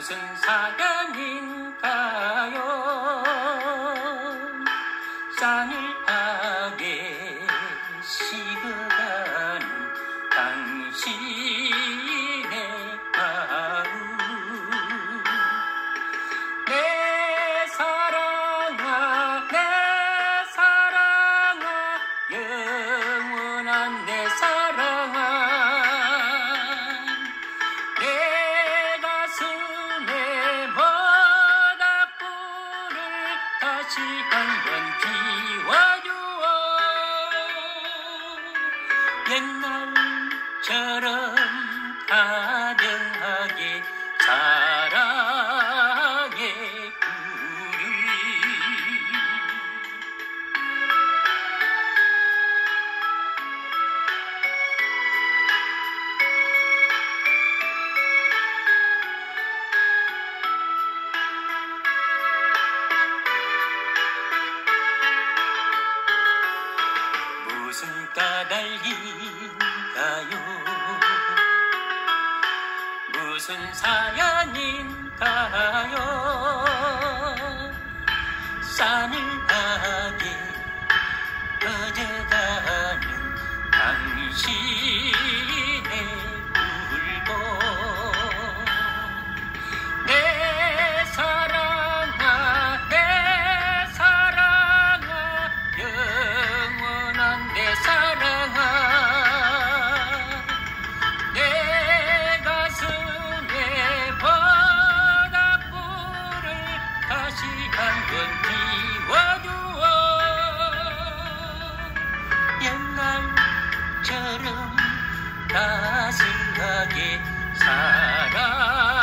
무슨 사연인가요? 싸늘하게 식어가는 당신의 마음. 내 사랑아, 내 사랑아, 영원한 내 사랑아. 내 가슴에 모닥불을 다시 한번 피워주어. 옛날처럼 다정하게 사랑의 구름. 무슨 까닭인가요? 무슨 사연인가요? 싸늘하게 꺼져가는 당신의 울고. 내 사랑아, 내 사랑아, 영원한 내 사랑아. 내 가슴에 모닥불을 다시 한번 피워주어. 옛날처럼 따스하게 사랑